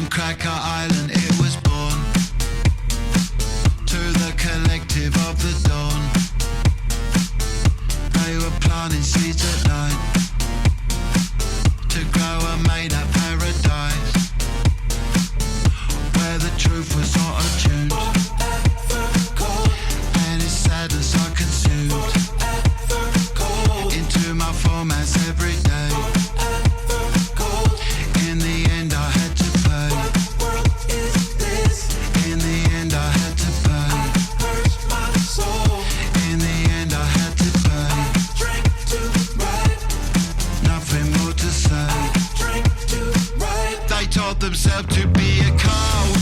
On Cracker Island it was born, to the collective of the dawn. They were planting seeds at night, to grow a made-up paradise, where the truth was not attuned, and its sadness I consumed into my formats every day. In the end I had to pay. In the end I had to pay. In the end I had to pay. Nothing more to say. They taught themselves to be a cult.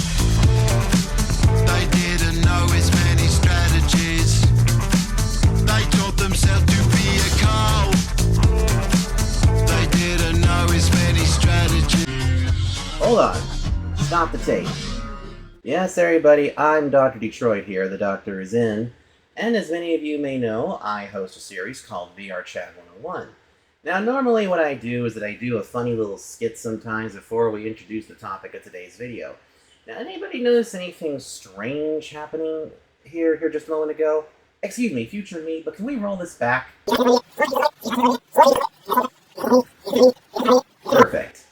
They didn't know its many strategies. They taught themselves to be a cult. They didn't know its many strategies. Hold on. Stop the tape. Yes, everybody, I'm Dr. Detroit here. The doctor is in. And as many of you may know, I host a series called Vrchat101. Now, normally what I do is that I do a funny little skit sometimes before we introduce the topic of today's video. Now, anybody notice anything strange happening here just a moment ago? Excuse me, future me, but can we roll this back? Perfect.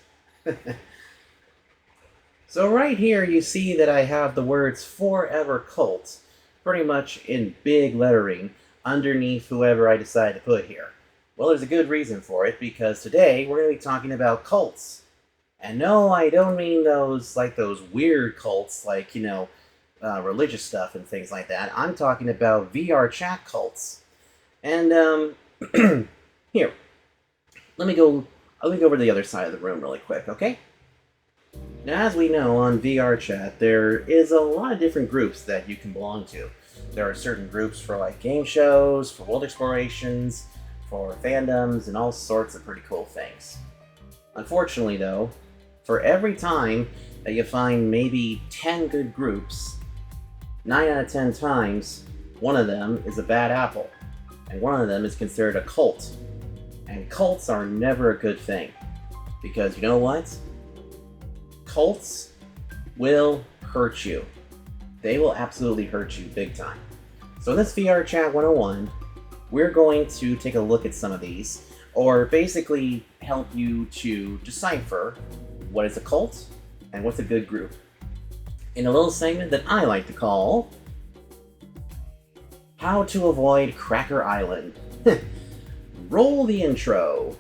So right here you see that I have the words Forever Cult pretty much in big lettering underneath whoever I decide to put here. Well, there's a good reason for it, because today we're going to be talking about cults. And no, I don't mean those weird cults, like, religious stuff and things like that. I'm talking about VR chat cults. And, here, let me go over to the other side of the room really quick, okay? Now, as we know, on VRChat, there is a lot of different groups that you can belong to. There are certain groups for, like, game shows, for world explorations, for fandoms, and all sorts of pretty cool things. Unfortunately, though, for every time that you find maybe 10 good groups, 9 out of 10 times, one of them is a bad apple, and one of them is considered a cult. And cults are never a good thing, because you know what? Cults will hurt you. They will absolutely hurt you big time. So in this VRChat 101, we're going to take a look at some of these, or basically help you to decipher what is a cult and what's a good group, in a little segment that I like to call How to Avoid Cracker Island. Roll the intro.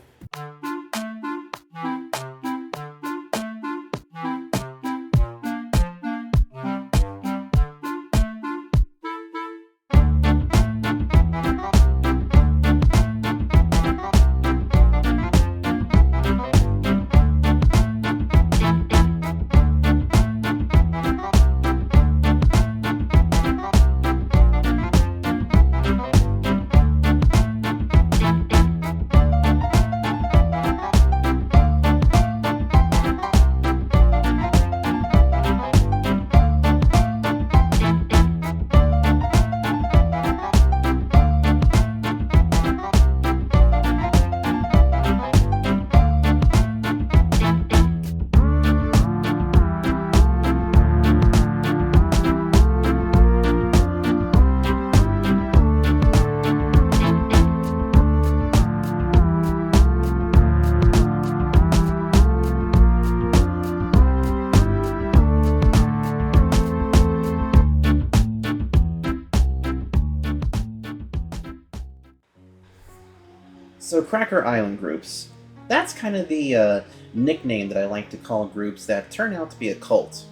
So Cracker Island groups, that's kind of the nickname that I like to call groups that turn out to be a cult.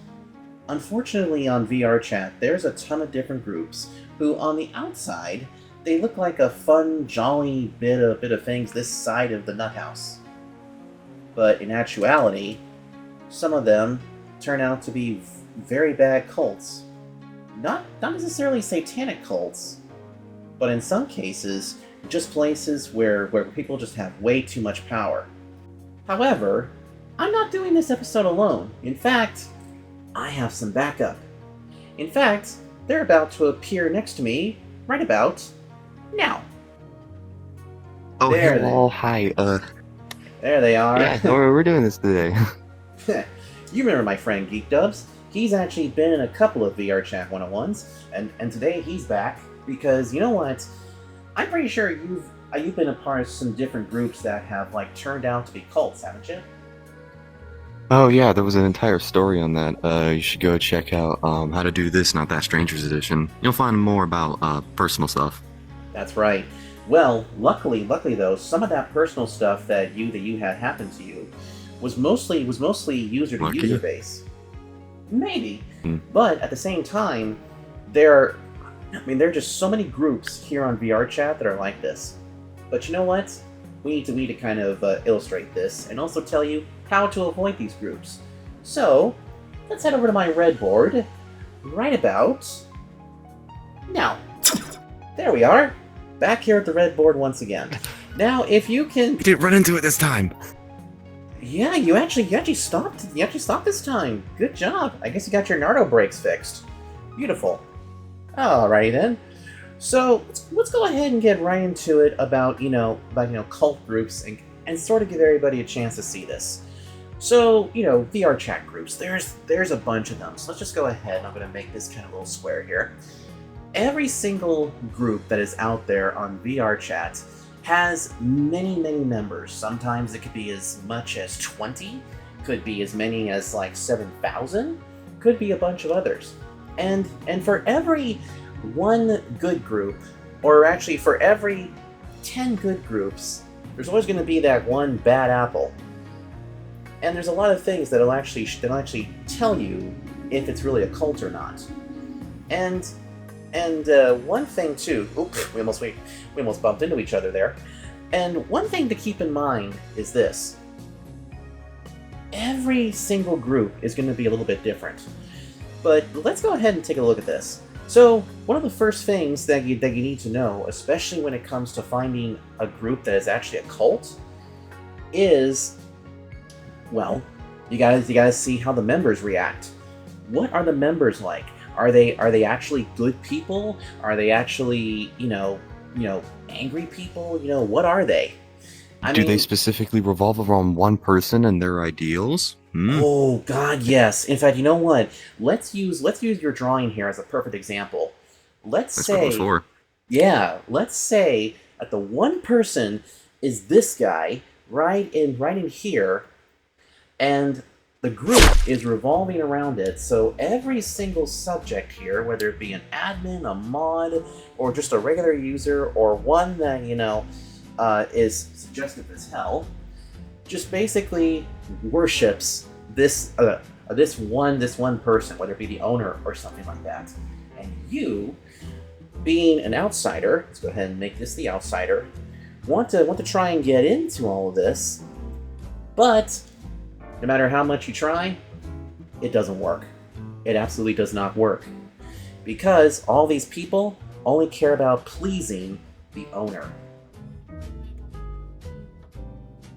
Unfortunately, on VRChat, there's a ton of different groups who, on the outside, they look like a fun, jolly bit of things this side of the nut house. But in actuality, some of them turn out to be very bad cults. Not necessarily satanic cults, but in some cases, just places where people just have way too much power. However, I'm not doing this episode alone. In fact, I have some backup. In fact, they're about to appear next to me right about now. Oh, There hello, hi, There they are. yeah, we're doing this today. You remember my friend Geek Dubs? He's actually been in a couple of Vrchat 101s, and today he's back because you know what? I'm pretty sure you've been a part of some different groups that have like turned out to be cults, haven't you? Oh yeah, there was an entire story on that. You should go check out How to Do This, Not That Stranger's Edition. You'll find more about personal stuff. That's right. Well, luckily though, some of that personal stuff that you had happen to you was mostly user to user base. Maybe, but at the same time, there are just so many groups here on Vrchat that are like this. But you know what? We need to kind of illustrate this and also tell you how to avoid these groups. So let's head over to my red board right about now. There we are. Back here at the red board once again. Now, if you can... You didn't run into it this time! Yeah, you actually stopped. You actually stopped this time. Good job. I guess you got your Nardo brakes fixed. Beautiful. Alrighty then. So, let's go ahead and get right into it about cult groups and sort of give everybody a chance to see this. So, Vrchat groups, there's a bunch of them. So let's just go ahead and I'm going to make this kind of little square here. Every single group that is out there on Vrchat has many members. Sometimes it could be as much as 20, could be as many as like 7,000, could be a bunch of others. And for every one good group, or actually for every 10 good groups, there's always going to be that one bad apple. And there's a lot of things that'll actually tell you if it's really a cult or not. And one thing too, oops, we almost bumped into each other there. And one thing to keep in mind is this. Every single group is going to be a little bit different. But let's go ahead and take a look at this. So, one of the first things that you need to know, especially when it comes to finding a group that is actually a cult, is, well, you gotta see how the members react. What are the members like? Are they actually good people? Are they actually, angry people? What are they? Do they specifically revolve around one person and their ideals? Oh God, yes. In fact, you know what? Let's use your drawing here as a perfect example. Let's say that the one person is this guy right in here, and the group is revolving around it, so every single subject here, whether it be an admin, a mod, or just a regular user, or one that, is suggestive as hell, just basically worships this one person, whether it be the owner or something like that. And you, being an outsider, let's go ahead and make this the outsider, want to try and get into all of this, but no matter how much you try, it doesn't work. It absolutely does not work. Because all these people only care about pleasing the owner.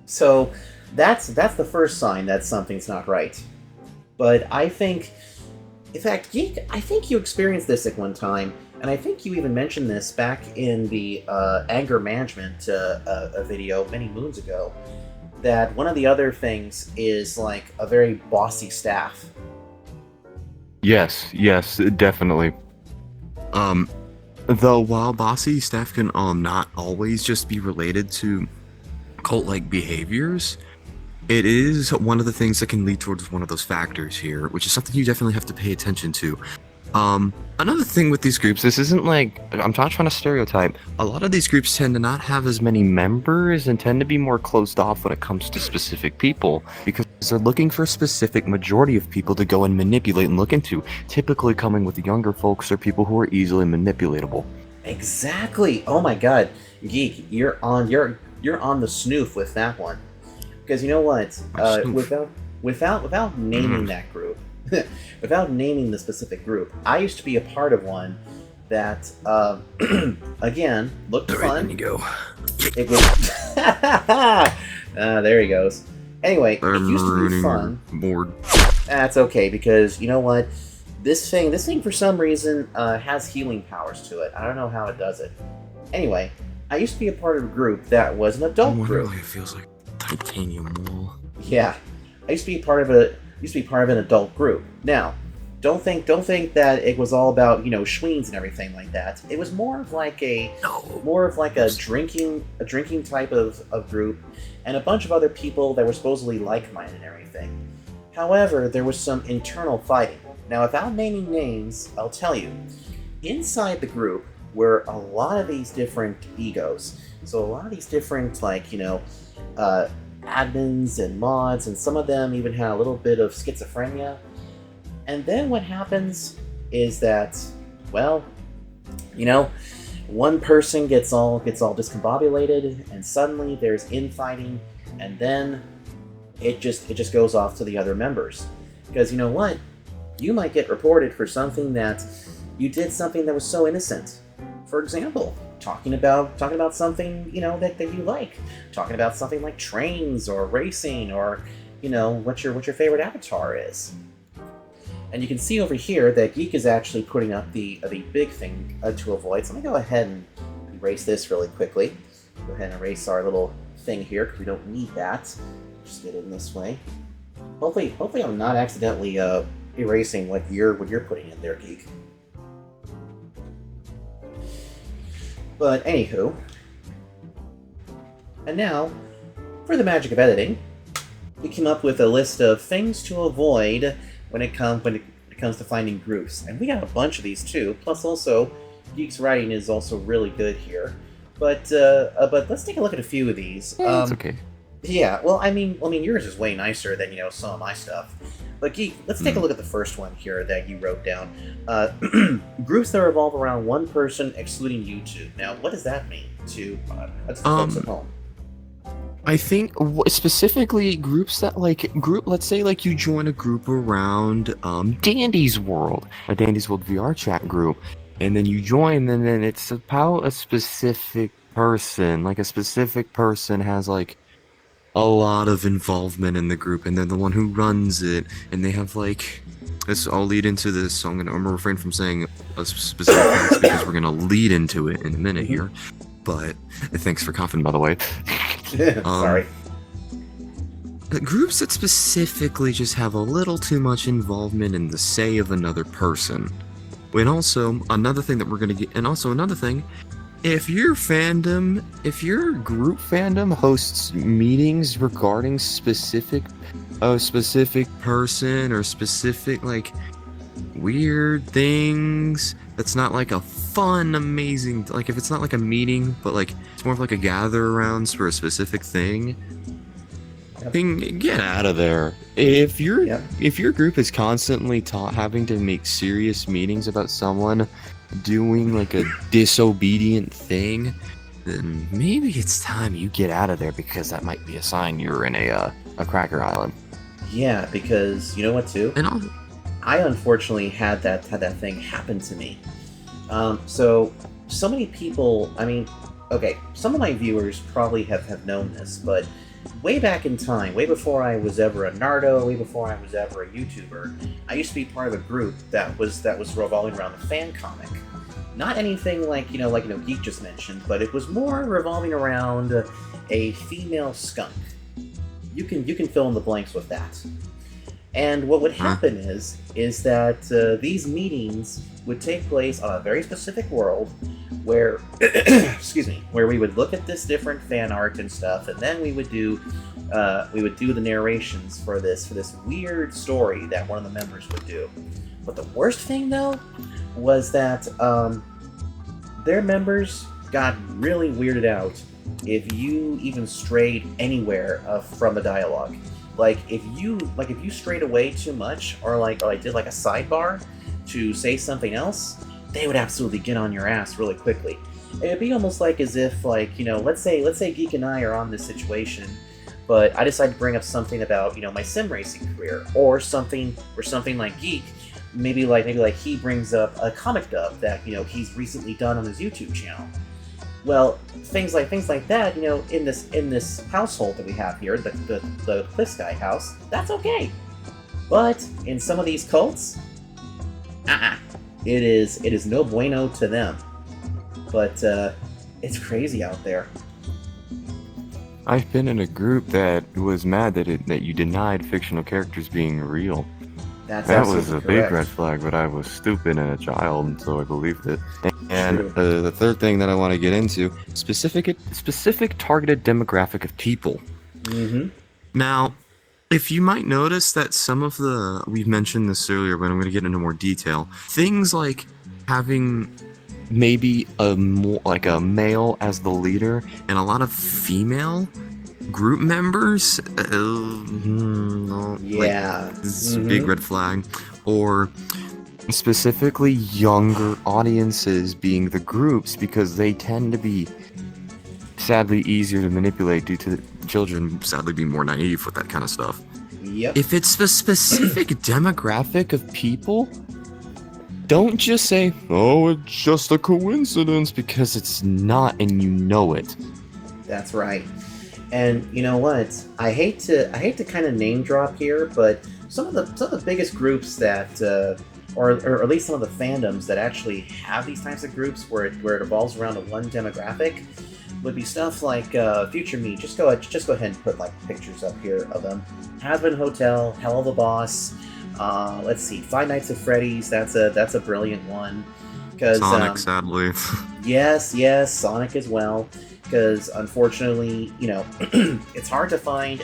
So that's the first sign that something's not right. But I think, in fact, Geek, I think you experienced this at one time, and I think you even mentioned this back in the anger management video many moons ago, that one of the other things is like a very bossy staff. Yes, definitely. Though while bossy staff can not always just be related to cult-like behaviors, it is one of the things that can lead towards one of those factors here, which is something you definitely have to pay attention to. Another thing with these groups, this isn't like, I'm not trying to stereotype, a lot of these groups tend to not have as many members and tend to be more closed off when it comes to specific people, because they're looking for a specific majority of people to go and manipulate and look into, typically coming with younger folks or people who are easily manipulatable. Exactly. Oh my God, Geek, you're on the snoof with that one, because you know what? Without naming that group. Without naming the specific group, I used to be a part of one that, again, looked fun. There you go. It was... there he goes. Anyway, it used to be fun. Bored. That's okay, because, you know what? This thing for some reason, has healing powers to it. I don't know how it does it. Anyway, I used to be a part of a group that was an adult group. It feels like titanium wool. Yeah. I used to be part of a used to be part of an adult group. Now, don't think that it was all about, schweens and everything like that. It was more of like a drinking type of group, and a bunch of other people that were supposedly like-minded and everything. However, there was some internal fighting. Now, without naming names, I'll tell you, inside the group were a lot of these different egos. So a lot of these different, admins and mods, and some of them even had a little bit of schizophrenia. And then what happens is that, one person gets all discombobulated, and suddenly there's infighting, and then it just goes off to the other members. Because you know what? You might get reported for something that you did something that was so innocent. For example, talking about something, that you like. Talking about something like trains or racing, or, what your favorite avatar is. And you can see over here that Geek is actually putting up the big thing to avoid. So let me go ahead and erase this really quickly. Go ahead and erase our little thing here, because we don't need that. Just get it in this way. Hopefully I'm not accidentally erasing what you're putting in there, Geek. But anywho, and now for the magic of editing, we came up with a list of things to avoid when it comes to finding groups, and we got a bunch of these too. Plus, also, Geek's writing is also really good here. But let's take a look at a few of these. It's okay. Yeah, well, I mean, yours is way nicer than some of my stuff. But Geek, let's take a look at the first one here that you wrote down. Groups that revolve around one person, excluding YouTube. Now, what does that mean to the folks at home? I think specifically groups that let's say you join a group around Dandy's World, a Dandy's World Vrchat group, and then you join, and then it's about a specific person. Like, a specific person has a lot of involvement in the group, and they're the one who runs it, and they have this. I'll lead into this, so I'm gonna refrain from saying a specific facts because we're gonna lead into it in a minute here. But thanks for coughing, by the way. Sorry. Groups that specifically just have a little too much involvement in the say of another person. And also, another thing that we're gonna get, and also another thing, if your group fandom hosts meetings regarding a specific person or specific weird things, that's not a fun, amazing, if it's not a meeting, but it's more of a gather arounds for a specific thing, then get out of there. If your group is constantly having to make serious meetings about someone doing a disobedient thing, then maybe it's time you get out of there, because that might be a sign you're in a cracker island. Yeah, because you know what too? And I unfortunately had that thing happen to me. So many people, some of my viewers probably have known this, but way back in time, way before I was ever a Nardo, way before I was ever a YouTuber, I used to be part of a group that was revolving around the fan comic. Not anything like Geek just mentioned, but it was more revolving around a female skunk. You can fill in the blanks with that. And what would happen is that these meetings would take place on a very specific world where, where we would look at this different fan art and stuff, and then we would do the narrations for this weird story that one of the members would do. But the worst thing, though, was that their members got really weirded out if you even strayed anywhere from the dialogue. If you strayed away too much, or I did a sidebar to say something else, they would absolutely get on your ass really quickly. It'd be almost as if let's say Geek and I are on this situation, but I decide to bring up something about my sim racing career, or something like Geek, maybe he brings up a comic dub that he's recently done on his YouTube channel. Well, things like that, in this household that we have here, the Cliff Sky house, that's okay. But in some of these cults, it is no bueno to them. But it's crazy out there. I've been in a group that was mad that you denied fictional characters being real. That's That was absolutely a big red correct. flag, but I was stupid and a child, and so I believed it. And True. the third thing that I want to get into, specific targeted demographic of people. Mm-hmm. Now, if you might notice that some of we've mentioned this earlier, but I'm going to get into more detail. Things like having maybe like a male as the leader and a lot of female group members, no, like Yeah. this is a big Mm-hmm. red flag. Or specifically younger audiences being the groups, because they tend to be sadly easier to manipulate due to children sadly being more naive with that kind of stuff. Yep. If it's a specific demographic of people, don't just say, oh, it's just a coincidence, because it's not, and you know it. That's right. And you know what? I hate to kind of name drop here, but some of the biggest groups that, or at least some of the fandoms that actually have these types of groups where it evolves around a one demographic, would be stuff like Future Me. Just go ahead and put like pictures up here of them. Hazbin Hotel, Hell of a Boss. Let's see, Five Nights at Freddy's. That's a brilliant one. Because Sonic, sadly. yes, Sonic as well. Because unfortunately, it's hard to find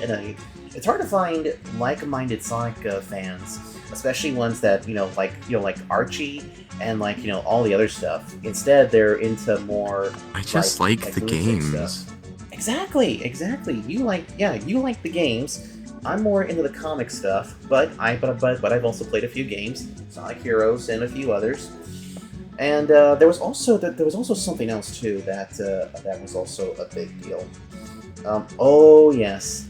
like-minded Sonic fans, especially ones that like Archie and all the other stuff. Instead, they're into more. I just like the realistic games. stuff. Exactly. You like the games. I'm more into the comic stuff, but I've also played a few games, Sonic Heroes and a few others. And there was also something else too that was also a big deal. Oh yes,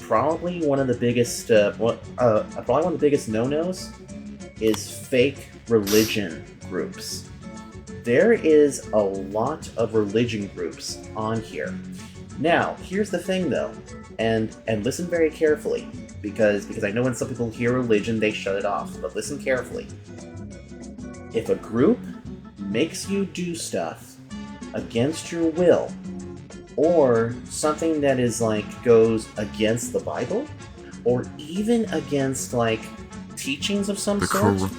probably one of the biggest no-nos is fake religion groups. There is a lot of religion groups on here. Now, here's the thing though, and listen very carefully, because I know when some people hear religion, they shut it off, but listen carefully. If a group makes you do stuff against your will, or something that is goes against the Bible, or even against teachings of some sort,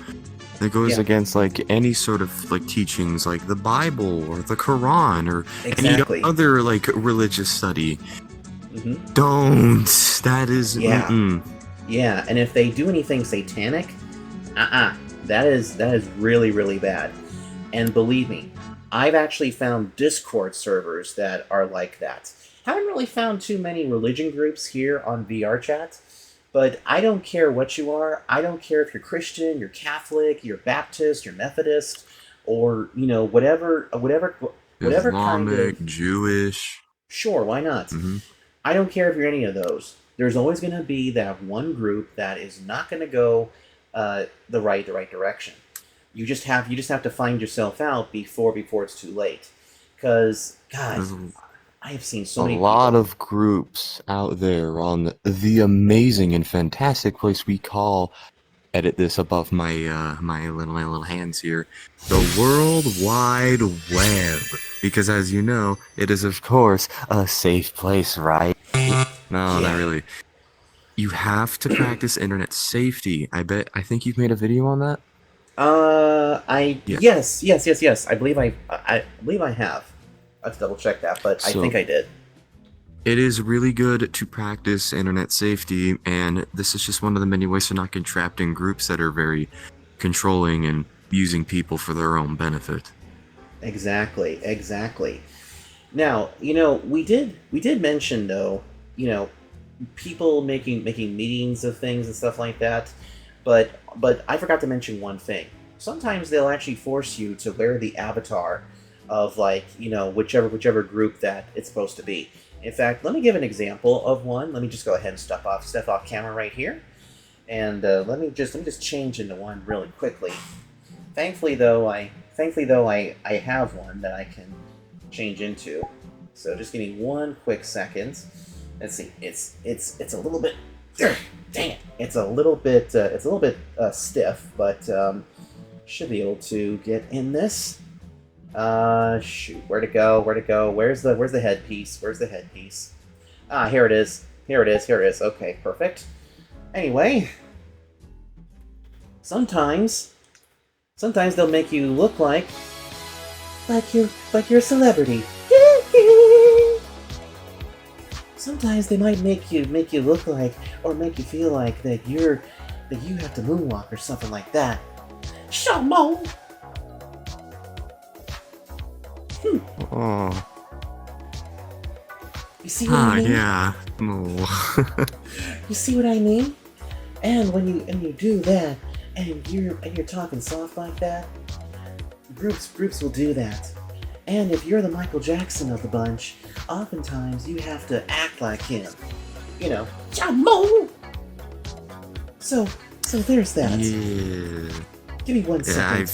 that goes against any sort of teachings like the Bible or the Quran or exactly. any other religious study. Mm-hmm. Don't. That is. Yeah. Mm-mm. Yeah, and if they do anything satanic, that is really, really bad. And believe me, I've actually found Discord servers that are like that. Haven't really found too many religion groups here on Vrchat, but I don't care what you are. I don't care if you're Christian, you're Catholic, you're Baptist, you're Methodist, or whatever Islamic, kind of Jewish. Sure, why not? Mm-hmm. I don't care if you're any of those. There's always going to be that one group that is not going to go the right direction. You just have to find yourself out before it's too late. Because God, I have seen so many people. A lot of groups out there on the amazing and fantastic place we call, edit this above my my little hands here, the World Wide Web. Because as you know, it is of course a safe place, right? No, not really. You have to practice internet safety. I think you've made a video on that. Yes. I believe I have. I have to double check that, but I think I did. It is really good to practice internet safety, and this is just one of the many ways to not get trapped in groups that are very controlling and using people for their own benefit. Exactly. Now, we did mention though, people making meetings of things and stuff like that, but I forgot to mention one thing. Sometimes they'll actually force you to wear the avatar of whichever group that it's supposed to be. In fact, let me give an example of one. Let me just go ahead and step off camera right here, and let me just change into one really quickly. Thankfully though, I have one that I can change into. So just give me one quick second. Let's see. It's a little bit. Dang it! It's a little bit stiff, but should be able to get in this. Shoot, where to go? Where's the headpiece? Ah, here it is. Here it is. Here it is. Okay, perfect. Anyway, sometimes they'll make you look like you're a celebrity. Sometimes they might make you look like or make you feel like that you have to moonwalk or something like that. Shamo. Oh. You see what I mean? Yeah. Oh. You see what I mean? And when you do that, and you're talking soft like that, groups will do that. And if you're the Michael Jackson of the bunch, oftentimes you have to act like him. You know, Jamo. So there's that. Yeah. Give me 1 second.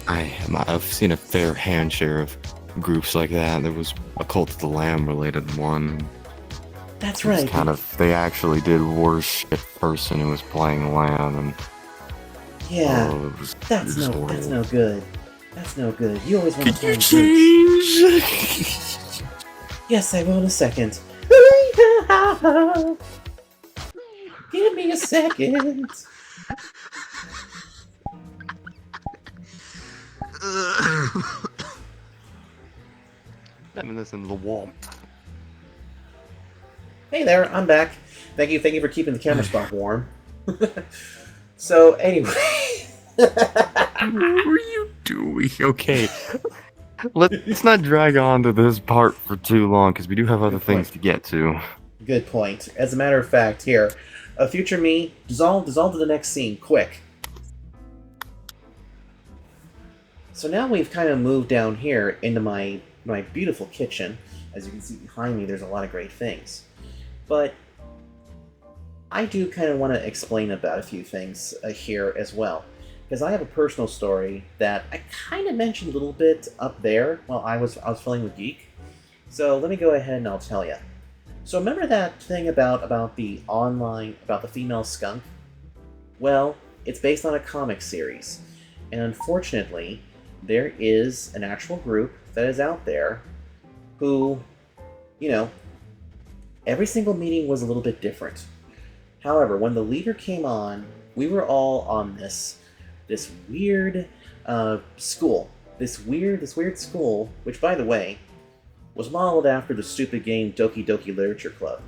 I've seen a fair hand share of groups like that. There was a Cult of the Lamb related one. That's It was right. kind of, they actually did worship the person who was playing Lamb, and Yeah. that's That's no good. That's no good. You always want to Could you find groups. change? Yes, I will in a second. Give me a second. Having this in the wall. Hey there, I'm back. Thank you for keeping the camera spot warm. So anyway, What were you doing? Okay. Let's not drag on to this part for too long, because we do have other things to get to. good point. As a matter of fact, here, a future me, dissolve to the next scene, quick. So now we've kind of moved down here into my beautiful kitchen. As you can see behind me, there's a lot of great things. But I do kind of want to explain about a few things here as well. Because I have a personal story that I kind of mentioned a little bit up there while I was filling with Geek. So let me go ahead and I'll tell you. So remember that thing about the female skunk? Well, it's based on a comic series. And unfortunately, there is an actual group that is out there who, you know, every single meeting was a little bit different. However, when the leader came on, we were all on this weird school. This weird school, which, by the way, was modeled after the stupid game Doki Doki Literature Club.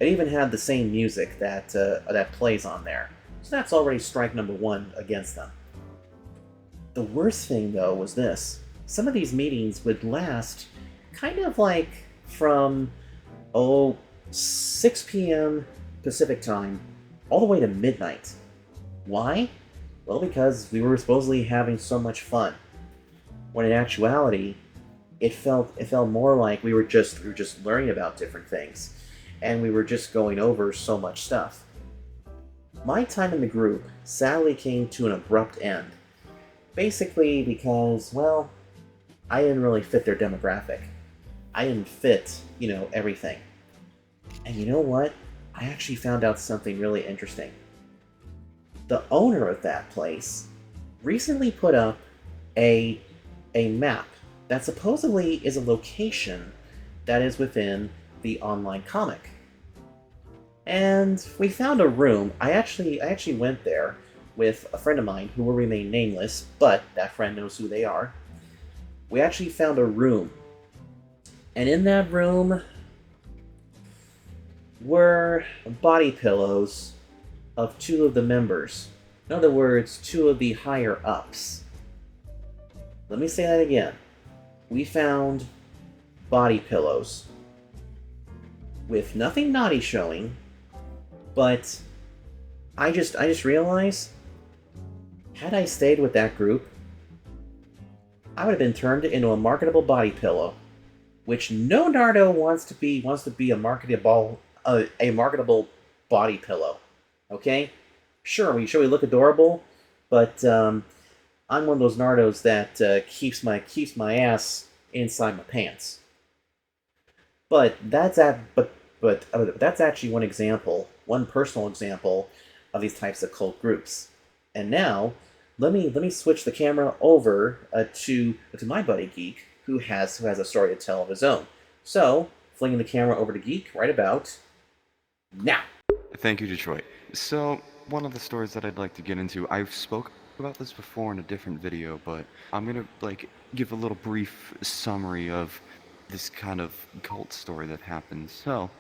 It even had the same music that plays on there. So that's already strike number 1 against them. The worst thing, though, was this. Some of these meetings would last kind of like from, 6 p.m. Pacific time all the way to midnight. Why? Well, because we were supposedly having so much fun. When in actuality, it felt more like we were just learning about different things, and we were just going over so much stuff. My time in the group sadly came to an abrupt end. Basically because, well, I didn't really fit their demographic. I didn't fit, everything. And you know what? I actually found out something really interesting. The owner of that place recently put up a map that supposedly is a location that is within the online comic. And we found a room. I actually went there with a friend of mine who will remain nameless, but that friend knows who they are. We actually found a room. And in that room were body pillows of 2 of the members. In other words, 2 of the higher ups. Let me say that again. We found body pillows with nothing naughty showing, but I just realized, had I stayed with that group, I would have been turned into a marketable body pillow, which no Nardo wants to be a marketable body pillow. Okay? Sure, we look adorable, but I'm one of those Nardos that keeps my ass inside my pants. But that's actually one personal example of these types of cult groups. And now, let me switch the camera over to my buddy Geek, who has a story to tell of his own. So, flinging the camera over to Geek right about now. Thank you, Detroit. So, one of the stories that I'd like to get into, I've spoke about this before in a different video, but I'm gonna, give a little brief summary of this kind of cult story that happened. So,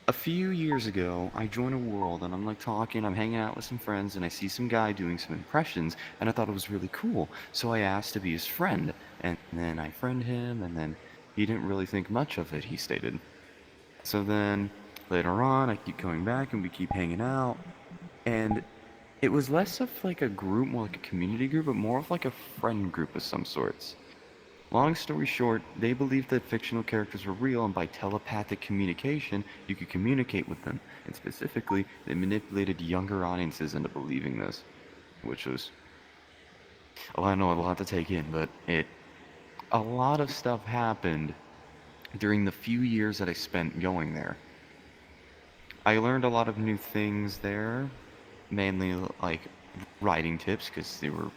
a few years ago, I joined a world, and I'm talking, I'm hanging out with some friends, and I see some guy doing some impressions, and I thought it was really cool. So I asked to be his friend, and then I friend him, and then he didn't really think much of it, he stated. So then, later on, I keep coming back, and we keep hanging out, and it was less of a group, more like a community group, but more of a friend group of some sorts. Long story short, they believed that fictional characters were real, and by telepathic communication, you could communicate with them. And specifically, they manipulated younger audiences into believing this, which was, I know a lot to take in, but a lot of stuff happened during the few years that I spent going there. I learned a lot of new things there, mainly writing tips, because they were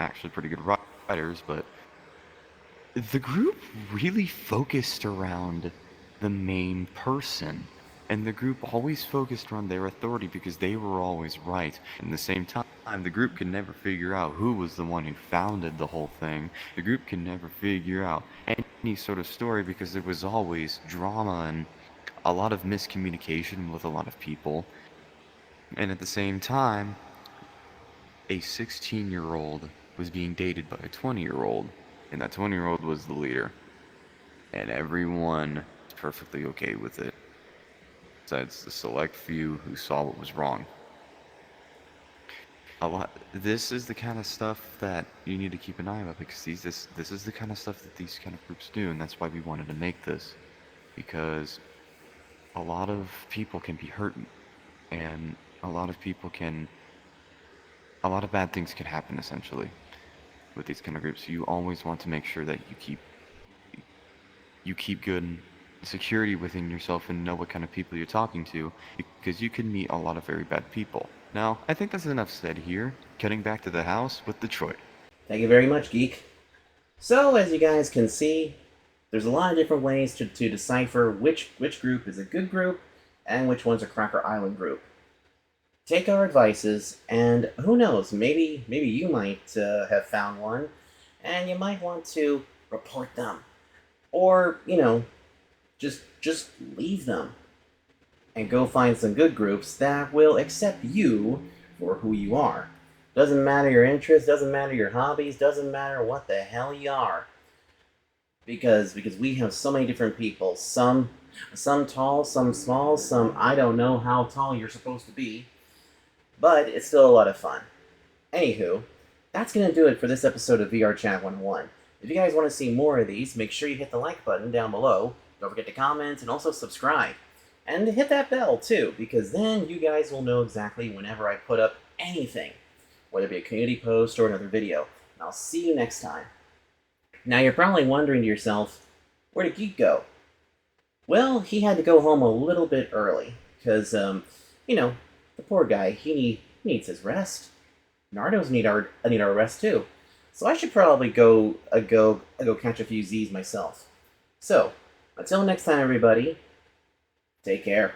actually pretty good writers, but the group really focused around the main person, and the group always focused around their authority because they were always right. At the same time, the group could never figure out who was the one who founded the whole thing. The group could never figure out any sort of story because there was always drama and a lot of miscommunication with a lot of people. And at the same time, a 16-year-old was being dated by a 20-year-old. And that 20-year-old was the leader. And everyone was perfectly okay with it. Besides the select few who saw what was wrong. This is the kind of stuff that you need to keep an eye on, because this is the kind of stuff that these kind of groups do, and that's why we wanted to make this. Because a lot of people can be hurt, and a lot of bad things can happen, essentially, with these kind of groups. You always want to make sure that you keep good security within yourself and know what kind of people you're talking to, because you can meet a lot of very bad people. Now, I think that's enough said here. Cutting back to the house with Detroit. Thank you very much, Geek. So, as you guys can see, there's a lot of different ways to decipher which group is a good group and which one's a Cracker Island group. Take our advices, and who knows, maybe you might have found one, and you might want to report them. Or, just leave them. And go find some good groups that will accept you for who you are. Doesn't matter your interests, doesn't matter your hobbies, doesn't matter what the hell you are. Because we have so many different people. Some tall, some small, some I don't know how tall you're supposed to be. But it's still a lot of fun. Anywho, that's going to do it for this episode of Vrchat 101. If you guys want to see more of these, make sure you hit the like button down below. Don't forget to comment and also subscribe. And hit that bell too, because then you guys will know exactly whenever I put up anything, whether it be a community post or another video. And I'll see you next time. Now you're probably wondering to yourself, where did Geek go? Well, he had to go home a little bit early, because, the poor guy, he needs his rest. Nardos need our rest too. So I should probably go catch a few Z's myself. So, until next time, everybody, take care.